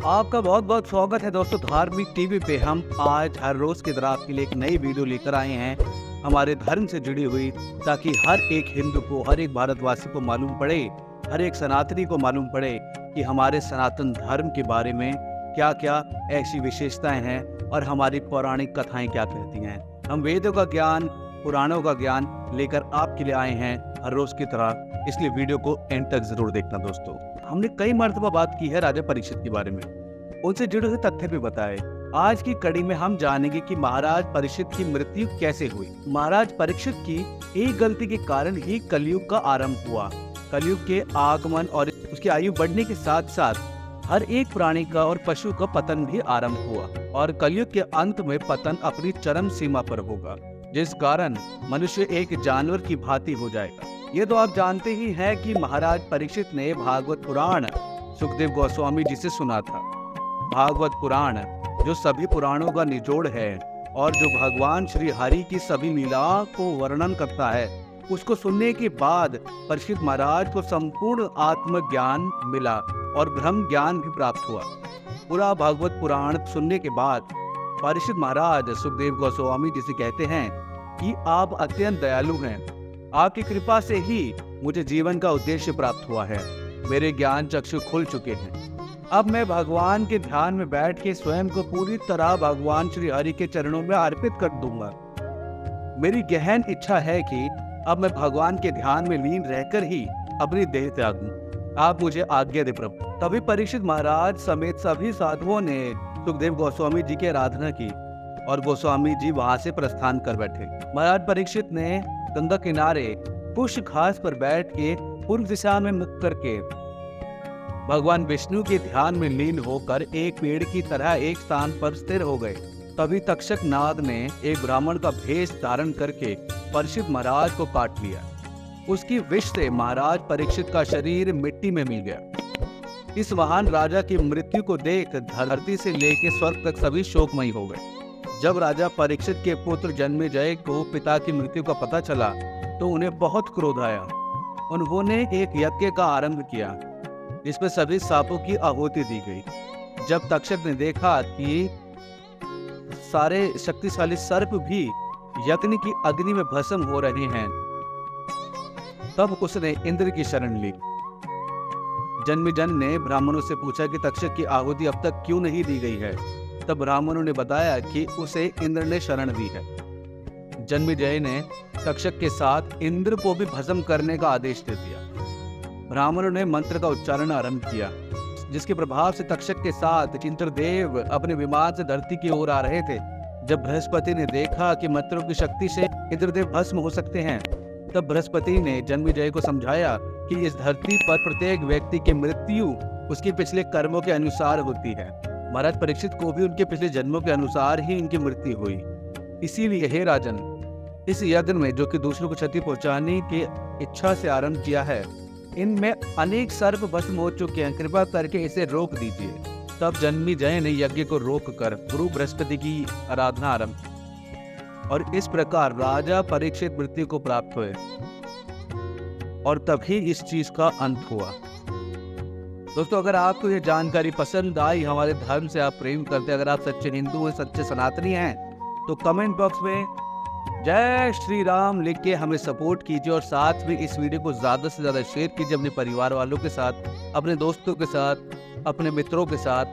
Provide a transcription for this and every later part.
आपका बहुत बहुत स्वागत है दोस्तों धार्मिक टीवी पे। हम आज हर रोज की तरह आपके लिए एक नई वीडियो लेकर आए हैं हमारे धर्म से जुड़ी हुई, ताकि हर एक हिंदू को, हर एक भारतवासी को मालूम पड़े, हर एक सनातनी को मालूम पड़े कि हमारे सनातन धर्म के बारे में क्या क्या ऐसी विशेषताएं हैं और हमारी पौराणिक कथाएं क्या कहती हैं। हम वेदों का ज्ञान, पुराणों का ज्ञान लेकर आपके लिए आए हैं हर रोज की तरह, इसलिए वीडियो को एंड तक जरूर देखना दोस्तों। हमने कई मर्तबा बात की है राजा परीक्षित के बारे में, उनसे जुड़े हुए तथ्य भी बताए। आज की कड़ी में हम जानेंगे कि महाराज परीक्षित की मृत्यु कैसे हुई। महाराज परीक्षित की एक गलती के कारण ही कलयुग का आरंभ हुआ। कलयुग के आगमन और उसकी आयु बढ़ने के साथ साथ हर एक प्राणी का और पशु का पतन भी आरंभ हुआ और कलयुग के अंत में पतन अपनी चरम सीमा पर होगा, जिस कारण मनुष्य एक जानवर की भांति हो जाएगा। ये तो आप जानते ही हैं कि महाराज परीक्षित ने भागवत पुराण सुखदेव गोस्वामी जी से सुना था। भागवत पुराण जो सभी पुराणों का निचोड़ है और जो भगवान श्री हरि की सभी लीलाओं को वर्णन करता है, उसको सुनने के बाद परीक्षित महाराज को संपूर्ण आत्मज्ञान मिला और ब्रह्म ज्ञान भी प्राप्त हुआ। पूरा भागवत पुराण सुनने के बाद परीक्षित महाराज सुखदेव गोस्वामी जी से कहते हैं कि आप अत्यंत दयालु हैं, आपकी कृपा से ही मुझे जीवन का उद्देश्य प्राप्त हुआ है, मेरे ज्ञान चक्षु खुल चुके हैं। अब मैं भगवान के ध्यान में बैठ के स्वयं को पूरी तरह भगवान श्री हरि के चरणों में अर्पित कर दूंगा। मेरी गहन इच्छा है कि अब मैं भगवान के ध्यान में लीन रहकर ही अपनी देह त्यागूं। आप मुझे आज्ञा दे प्रभु। तभी परीक्षित महाराज समेत सभी साधुओं ने सुखदेव गोस्वामी जी की आराधना की और गोस्वामी जी वहां से प्रस्थान कर बैठे। महाराज परीक्षित ने गंगा किनारे पुष्प घास पर बैठ के पूर्व दिशा में मुख करके भगवान विष्णु के ध्यान में लीन होकर एक पेड़ की तरह एक स्थान पर स्थिर हो गए। तभी तक्षक नाग ने एक ब्राह्मण का भेष धारण करके परीक्षित महाराज को काट लिया। उसकी विष से महाराज परीक्षित का शरीर मिट्टी में मिल गया। इस महान राजा की मृत्यु को देख धरती से लेकर स्वर्ग तक सभी शोकमयी हो गए। जब राजा परीक्षित के पुत्र जन्मेजय को पिता की मृत्यु का पता चला तो उन्हें बहुत क्रोध आया। उन्होंने एक यज्ञ का आरंभ किया जिसमें सभी सांपों की आहुति दी गई। जब तक्षक ने देखा कि सारे शक्तिशाली सर्प भी यज्ञ की अग्नि में भस्म हो रहे हैं, तब उसने इंद्र की शरण ली। जन्मेजय ने ब्राह्मणों से पूछा कि तक्षक की आहुति अब तक क्यों नहीं दी गई है। तब ब्राह्मणों ने बताया कि उसे इंद्र ने शरण दी है। जन्मेजय ने तक्षक के साथ इंद्र को भी भस्म करने का आदेश दे दिया। ब्राह्मणों ने मंत्र का उच्चारण आरंभ किया, जिसके प्रभाव से तक्षक के साथ इंद्रदेव अपने विमान से धरती की ओर आ रहे थे। जब बृहस्पति ने देखा कि मंत्रों की शक्ति से इंद्रदेव भस्म हो सकते हैं, तब बृहस्पति ने जन्मेजय को समझाया कि इस धरती पर प्रत्येक व्यक्ति की मृत्यु उसके पिछले कर्मों के अनुसार होती है। महाराज परीक्षित को भी उनके पिछले जन्मों के अनुसार ही इनकी मृत्यु हुई। इसीलिए हे राजन, इस यज्ञ में जो कि दूसरों को क्षति पहुंचाने की इच्छा से आरंभ किया है, इनमें अनेक सर्प भस्म हो चुके हैं, कृपा करके इसे रोक दीजिए। तब जन्मेजय ने यज्ञ को रोककर गुरु बृहस्पति की आराधना आरंभ की और इस प्रकार राजा परीक्षित मृत्यु को प्राप्त हुए और तभी इस चीज का अंत हुआ। दोस्तों, अगर आपको ये जानकारी पसंद आई, हमारे धर्म से आप प्रेम करते हैं, अगर आप सच्चे हिंदू हैं, सच्चे सनातनी हैं, तो कमेंट बॉक्स में जय श्री राम लिख के हमें सपोर्ट कीजिए और साथ में इस वीडियो को ज़्यादा से ज़्यादा शेयर कीजिए अपने परिवार वालों के साथ, अपने दोस्तों के साथ, अपने मित्रों के साथ,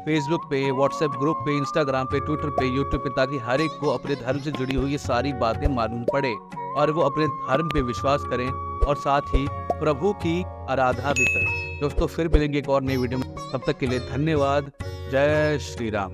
फेसबुक पे, व्हाट्सएप ग्रुप पे, इंस्टाग्राम पे, ट्विटर पे, यूट्यूब पे, ताकि हर एक को अपने धर्म से जुड़ी हुई ये सारी बातें मालूम पड़े और वो अपने धर्म पे विश्वास करें और साथ ही प्रभु की आराधना भी करें। दोस्तों, फिर मिलेंगे एक और नई वीडियो में, तब तक के लिए धन्यवाद। जय श्री राम।